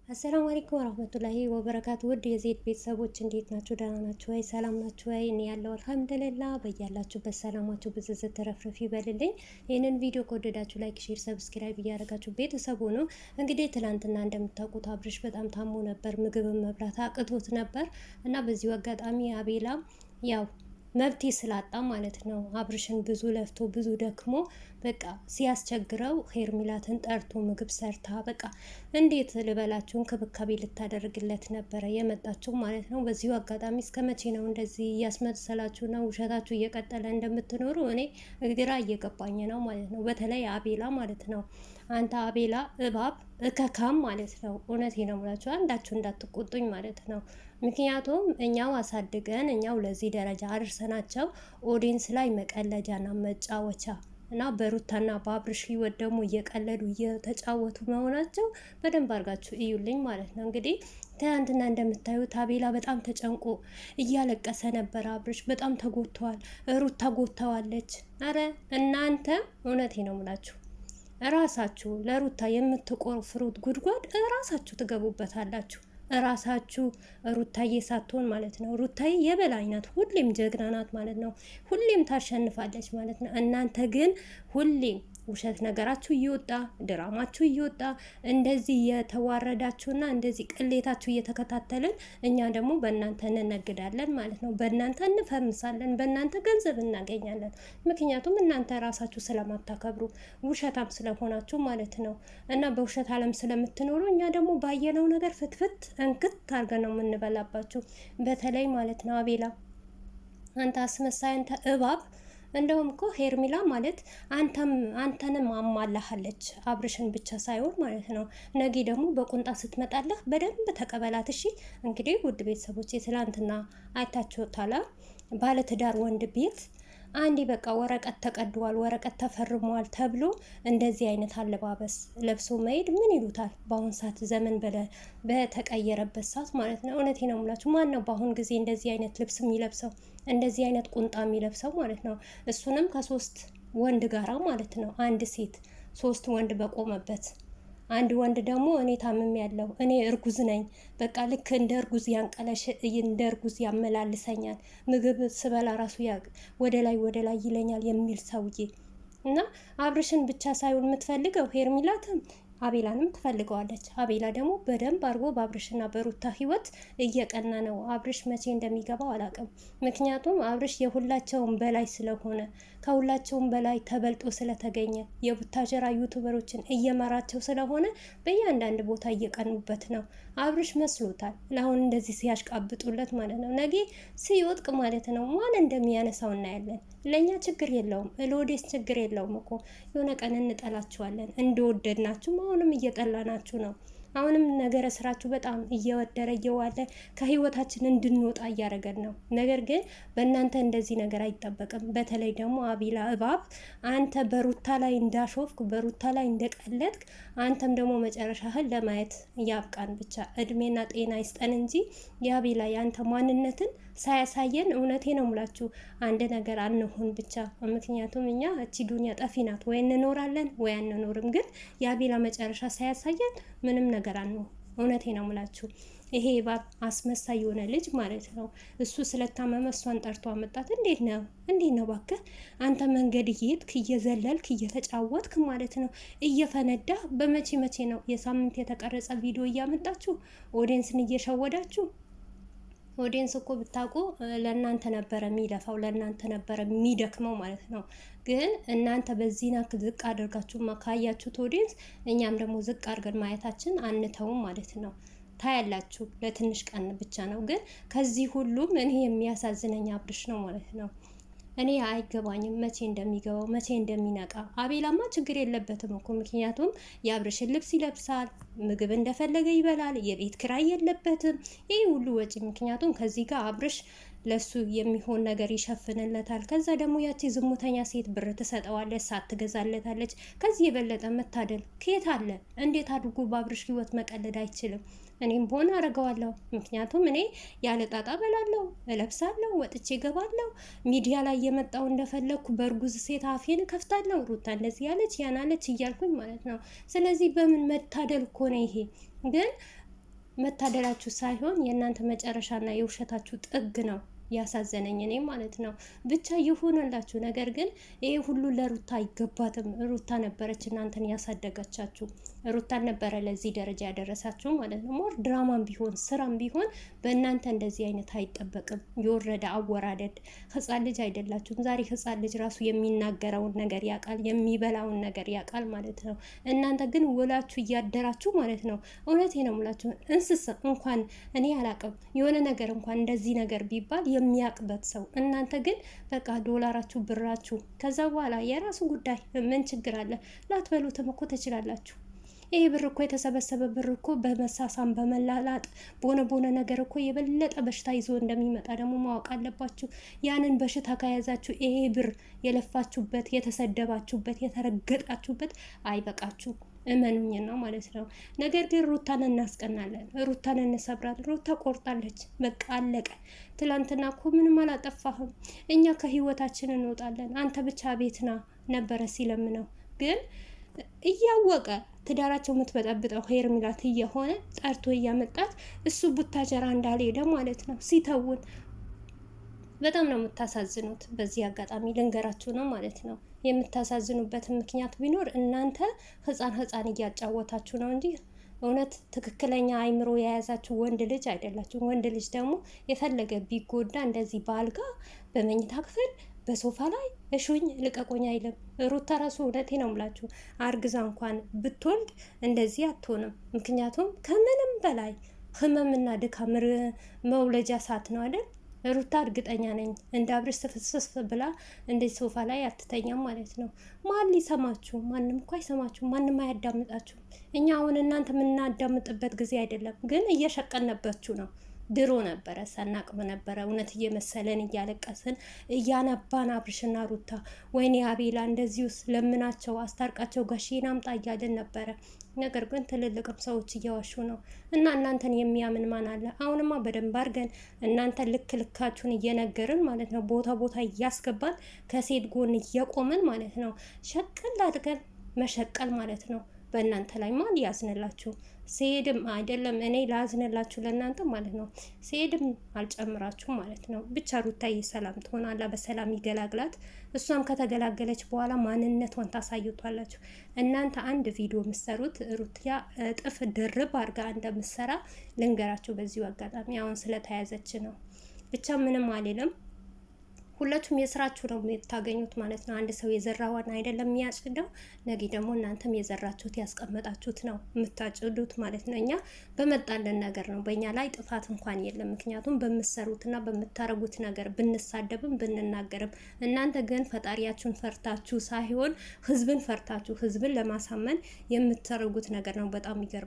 አሰላሙ አለይኩም ወራህመቱላሂ ወበረካቱ። ውድ የዜድ ቤተሰቦች እንዴት ናችሁ? ደህና ናችሁ ወይ? ሰላም ናችሁ ወይ? እኔ ያለው አልሐምዱሊላህ። በያላችሁበት ሰላማችሁ ብዝዝት ተረፍረፍ ይበልልኝ። ይህንን ቪዲዮ ከወደዳችሁ ላይክ፣ ሼር፣ ሰብስክራይብ እያደረጋችሁ ቤተሰቡ ነው። እንግዲህ ትላንትና እንደምታውቁት አብርሽ በጣም ታሞ ነበር፣ ምግብን መብላት አቅቶት ነበር እና በዚሁ አጋጣሚ አቤላ ያው መብቴ ስላጣ ማለት ነው አብርሽን ብዙ ለፍቶ ብዙ ደክሞ በቃ ሲያስቸግረው ሄርሚላትን ጠርቶ ምግብ ሰርታ በቃ እንዴት ልበላችሁ እንክብካቤ ልታደርግለት ነበረ የመጣችው ማለት ነው። በዚሁ አጋጣሚ እስከ መቼ ነው እንደዚህ እያስመሰላችሁና ውሸታችሁ እየቀጠለ እንደምትኖሩ እኔ ግራ እየገባኝ ነው ማለት ነው። በተለይ አቤላ ማለት ነው። አንተ አቤላ እባብ እከካም ማለት ነው። እውነቴ ነው የምላችሁ አንዳችሁ እንዳትቆጡኝ ማለት ነው። ምክንያቱም እኛው አሳድገን እኛው ለዚህ ደረጃ አድርሰናቸው ኦዲንስ ላይ መቀለጃና መጫወቻ እና በሩታና በአብርሽ ህይወት ደግሞ እየቀለዱ እየተጫወቱ መሆናቸው በደንብ አድርጋችሁ እዩልኝ ማለት ነው። እንግዲህ ትናንትና እንደምታዩት አቤላ በጣም ተጨንቆ እያለቀሰ ነበር። አብርሽ በጣም ተጎድተዋል፣ ሩታ ጎድተዋለች። አረ እናንተ እውነቴ ነው የምላችሁ እራሳችሁ ለሩታ የምትቆፍሩት ጉድጓድ እራሳችሁ ትገቡበታላችሁ። እራሳችሁ ሩታዬ ሳትሆን ማለት ነው። ሩታዬ የበላይ ናት፣ ሁሌም ጀግና ናት ማለት ነው። ሁሌም ታሸንፋለች ማለት ነው። እናንተ ግን ሁሌም ውሸት ነገራችሁ እየወጣ ድራማችሁ እየወጣ እንደዚህ የተዋረዳችሁና እንደዚህ ቅሌታችሁ እየተከታተልን እኛ ደግሞ በእናንተ እንነግዳለን ማለት ነው። በእናንተ እንፈምሳለን፣ በእናንተ ገንዘብ እናገኛለን። ምክንያቱም እናንተ ራሳችሁ ስለማታከብሩ ውሸታም ስለሆናችሁ ማለት ነው። እና በውሸት ዓለም ስለምትኖሩ እኛ ደግሞ ባየነው ነገር ፍትፍት እንክት አድርገን ነው የምንበላባችሁ። በተለይ ማለት ነው አቤላ አንተ አስመሳይ፣ አንተ እባብ እንደውም እኮ ሄርሚላ ማለት አንተንም አማላሃለች አብርሽን ብቻ ሳይሆን ማለት ነው። ነጊ ደግሞ በቁንጣ ስትመጣለህ በደንብ ተቀበላት። እሺ እንግዲህ ውድ ቤተሰቦች ትላንትና አይታችሁታላ ባለትዳር ወንድ ቤት አንዴ በቃ ወረቀት ተቀዷል፣ ወረቀት ተፈርሟል ተብሎ እንደዚህ አይነት አለባበስ ለብሶ መሄድ ምን ይሉታል? በአሁን ሰዓት ዘመን በተቀየረበት ሰዓት ማለት ነው። እውነቴ ነው የምላችሁ ማን ነው በአሁን ጊዜ እንደዚህ አይነት ልብስ የሚለብሰው እንደዚህ አይነት ቁንጣ የሚለብሰው ማለት ነው? እሱንም ከሶስት ወንድ ጋራ ማለት ነው። አንድ ሴት ሶስት ወንድ በቆመበት አንድ ወንድ ደግሞ እኔ ታምም ያለው እኔ እርጉዝ ነኝ፣ በቃ ልክ እንደ እርጉዝ ያንቀለሽ እንደ እርጉዝ ያመላልሰኛል፣ ምግብ ስበላ ራሱ ወደ ላይ ይለኛል የሚል ሰውዬ እና አብርሽን ብቻ ሳይሆን የምትፈልገው ሄርሚላትም አቤላንም ትፈልገዋለች። አቤላ ደግሞ በደንብ አድርጎ በአብርሽና በሩታ ህይወት እየቀና ነው። አብርሽ መቼ እንደሚገባው አላውቅም። ምክንያቱም አብርሽ የሁላቸውም በላይ ስለሆነ ከሁላቸውም በላይ ተበልጦ ስለተገኘ የቡታጀራ ዩቱበሮችን እየመራቸው ስለሆነ በእያንዳንድ ቦታ እየቀኑበት ነው። አብርሽ መስሎታል ለአሁን እንደዚህ ሲያሽቃብጡለት ማለት ነው። ነገ ሲወጥቅ ማለት ነው ማን እንደሚያነሳው እናያለን። ለእኛ ችግር የለውም፣ ለወዴስ ችግር የለውም እኮ የሆነ ቀን እንጠላችኋለን እንደወደድናችሁ አሁንም እየጠላናችሁ ነው። አሁንም ነገረ ስራችሁ በጣም እየወደረ እየዋለ ከህይወታችን እንድንወጣ እያደረገን ነው። ነገር ግን በእናንተ እንደዚህ ነገር አይጠበቅም። በተለይ ደግሞ አቤላ እባብ አንተ በሩታ ላይ እንዳሾፍክ በሩታ ላይ እንደቀለጥክ አንተም ደግሞ መጨረሻህን ለማየት ያብቃን። ብቻ እድሜና ጤና ይስጠን እንጂ የአቤላ የአንተ ማንነትን ሳያሳየን እውነቴ ነው ሙላችሁ አንድ ነገር አንሆን ብቻ። ምክንያቱም እኛ እቺ ዱንያ ጠፊ ናት፣ ወይ እንኖራለን ወይ አንኖርም። ግን የአቤላ መጨረሻ ሳያሳየን ምንም ነገር አንሆን። እውነቴ ነው ሙላችሁ ይሄ እባብ አስመሳይ የሆነ ልጅ ማለት ነው። እሱ ስለታመመ እሷን ጠርቶ አመጣት። እንዴት ነው እባክህ አንተ መንገድ እየሄድክ እየዘለልክ እየተጫወትክ ማለት ነው እየፈነዳ በመቼ ነው የሳምንት የተቀረጸ ቪዲዮ እያመጣችሁ ኦዲየንስን እየሸወዳችሁ። ኦዲየንስ እኮ ብታውቁ ለእናንተ ነበረ የሚለፋው ለእናንተ ነበረ የሚደክመው ማለት ነው። ግን እናንተ በዚህ ናክ ዝቅ አድርጋችሁ ካያችሁት ኦዲየንስ እኛም ደግሞ ዝቅ አድርገን ማየታችን አንተውም ማለት ነው። ታያላችሁ ለትንሽ ቀን ብቻ ነው። ግን ከዚህ ሁሉም እኔ የሚያሳዝነኝ አብርሽ ነው ማለት ነው። እኔ አይገባኝም መቼ እንደሚገባው መቼ እንደሚነቃ። አቤላማ ችግር የለበትም እኮ ምክንያቱም የአብርሽን ልብስ ይለብሳል፣ ምግብ እንደፈለገ ይበላል፣ የቤት ኪራይ የለበትም ይህ ሁሉ ወጪ። ምክንያቱም ከዚህ ጋር አብርሽ ለሱ የሚሆን ነገር ይሸፍንለታል። ከዛ ደግሞ ያቺ ዝሙተኛ ሴት ብር ትሰጠዋለች፣ ሳት ትገዛለታለች። ከዚህ የበለጠ መታደል ከየት አለ? እንዴት አድርጎ በአብርሽ ህይወት መቀለድ አይችልም? እኔም በሆነ አረገዋለሁ። ምክንያቱም እኔ ያለ ጣጣ በላለሁ፣ እለብሳለሁ፣ ወጥቼ ገባለሁ። ሚዲያ ላይ የመጣው እንደፈለግኩ በእርጉዝ ሴት አፌን ከፍታለሁ። ሩታ እንደዚህ ያለች ያናለች እያልኩኝ ማለት ነው። ስለዚህ በምን መታደል እኮ ነው ይሄ። ግን መታደላችሁ ሳይሆን የእናንተ መጨረሻና የውሸታችሁ ጥግ ነው ያሳዘነኝ እኔ ማለት ነው። ብቻ ይሁንላችሁ። ነገር ግን ይሄ ሁሉ ለሩታ አይገባትም። ሩታ ነበረች እናንተን ያሳደገቻችሁ። ሩታን ነበረ ለዚህ ደረጃ ያደረሳችሁ ማለት ነው። ሞር ድራማም ቢሆን ስራም ቢሆን በእናንተ እንደዚህ አይነት አይጠበቅም። የወረደ አወራደድ። ህፃን ልጅ አይደላችሁም። ዛሬ ህፃን ልጅ ራሱ የሚናገረውን ነገር ያውቃል፣ የሚበላውን ነገር ያውቃል ማለት ነው። እናንተ ግን ውላችሁ እያደራችሁ ማለት ነው። እውነቴ ነው የምላችሁ እንስሳ እንኳን እኔ አላቅም የሆነ ነገር እንኳን እንደዚህ ነገር ቢባል የሚያቅበት ሰው። እናንተ ግን በቃ ዶላራችሁ፣ ብራችሁ፣ ከዛ በኋላ የራሱ ጉዳይ። ምን ችግር አለ? ላትበሉትም እኮ ትችላላችሁ። ይሄ ብር እኮ የተሰበሰበ ብር እኮ በመሳሳም በመላላጥ በሆነ ነገር እኮ የበለጠ በሽታ ይዞ እንደሚመጣ ደግሞ ማወቅ አለባችሁ። ያንን በሽታ ከያዛችሁ ይሄ ብር የለፋችሁበት፣ የተሰደባችሁበት፣ የተረገጣችሁበት አይበቃችሁ። እመኑኝ ነው ማለት ነው። ነገር ግን ሩታን እናስቀናለን፣ ሩታን እንሰብራለን። ሩታ ቆርጣለች፣ በቃ አለቀ። ትላንትና እኮ ምንም አላጠፋህም፣ እኛ ከህይወታችን እንወጣለን፣ አንተ ብቻ ቤትና ነበረ ሲለምነው። ግን እያወቀ ትዳራቸው የምትበጠብጠው ሄርሜላት እየሆነ ጠርቶ እያመጣት እሱ ቡታጀራ እንዳልሄደ ማለት ነው ሲተውን በጣም ነው የምታሳዝኑት። በዚህ አጋጣሚ ልንገራችሁ ነው ማለት ነው። የምታሳዝኑበት ምክንያት ቢኖር እናንተ ህፃን እያጫወታችሁ ነው እንጂ እውነት ትክክለኛ አይምሮ የያዛችሁ ወንድ ልጅ አይደላችሁ። ወንድ ልጅ ደግሞ የፈለገ ቢጎዳ እንደዚህ በአልጋ በመኝታ ክፍል በሶፋ ላይ እሹኝ ልቀቆኝ አይልም። ሩታ ራሱ እውነቴ ነው ምላችሁ አርግዛ እንኳን ብትወልድ እንደዚህ አትሆንም። ምክንያቱም ከምንም በላይ ህመምና ድካም መውለጃ ሰዓት ነው አይደል? ሩታ እርግጠኛ ነኝ እንደ አብርሽ ስፍስፍ ብላ እንደ ሶፋ ላይ አትተኛም ማለት ነው። ማን ሊሰማችሁ? ማንም እኮ አይሰማችሁ፣ ማንም አያዳምጣችሁ። እኛ አሁን እናንተ የምናዳምጥበት ጊዜ አይደለም፣ ግን እየሸቀነባችሁ ነው። ድሮ ነበረ ሰናቅም ነበረ እውነት እየመሰለን እያለቀስን እያነባን አብርሽና ሩታ ወይኔ አቤላ እንደዚሁስ ለምናቸው አስታርቃቸው ጋሼን አምጣ እያልን ነበረ። ነገር ግን ትልልቅም ሰዎች እያዋሹ ነው እና እናንተን የሚያምን ማን አለ? አሁንማ በደንብ አድርገን እናንተን ልክ ልካችሁን እየነገርን ማለት ነው፣ ቦታ እያስገባን ከሴት ጎን እየቆምን ማለት ነው፣ ሸቀል አድርገን መሸቀል ማለት ነው። በእናንተ ላይ ማን ያዝንላችሁ? ሲሄድም አይደለም እኔ ላዝንላችሁ ለእናንተ ማለት ነው። ሲሄድም አልጨምራችሁ ማለት ነው። ብቻ ሩታዬ ሰላም ትሆናላ፣ በሰላም ይገላግላት። እሷም ከተገላገለች በኋላ ማንነቷን ታሳይቷላችሁ። እናንተ አንድ ቪዲዮ የምትሰሩት ሩትያ እጥፍ ድርብ አድርጋ እንደምትሰራ ልንገራችሁ በዚሁ አጋጣሚ። አሁን ስለተያዘች ነው። ብቻ ምንም አልልም። ሁለቱም የስራችሁ ነው የምታገኙት ማለት ነው። አንድ ሰው የዘራዋን አይደለም የሚያጭደው። ነገ ደግሞ እናንተም የዘራችሁት ያስቀመጣችሁት ነው የምታጭዱት ማለት ነው። እኛ በመጣልን ነገር ነው፣ በእኛ ላይ ጥፋት እንኳን የለም። ምክንያቱም በምትሰሩትና በምታረጉት ነገር ብንሳደብም ብንናገርም፣ እናንተ ግን ፈጣሪያችሁን ፈርታችሁ ሳይሆን ህዝብን ፈርታችሁ ህዝብን ለማሳመን የምታረጉት ነገር ነው። በጣም ይገርማል።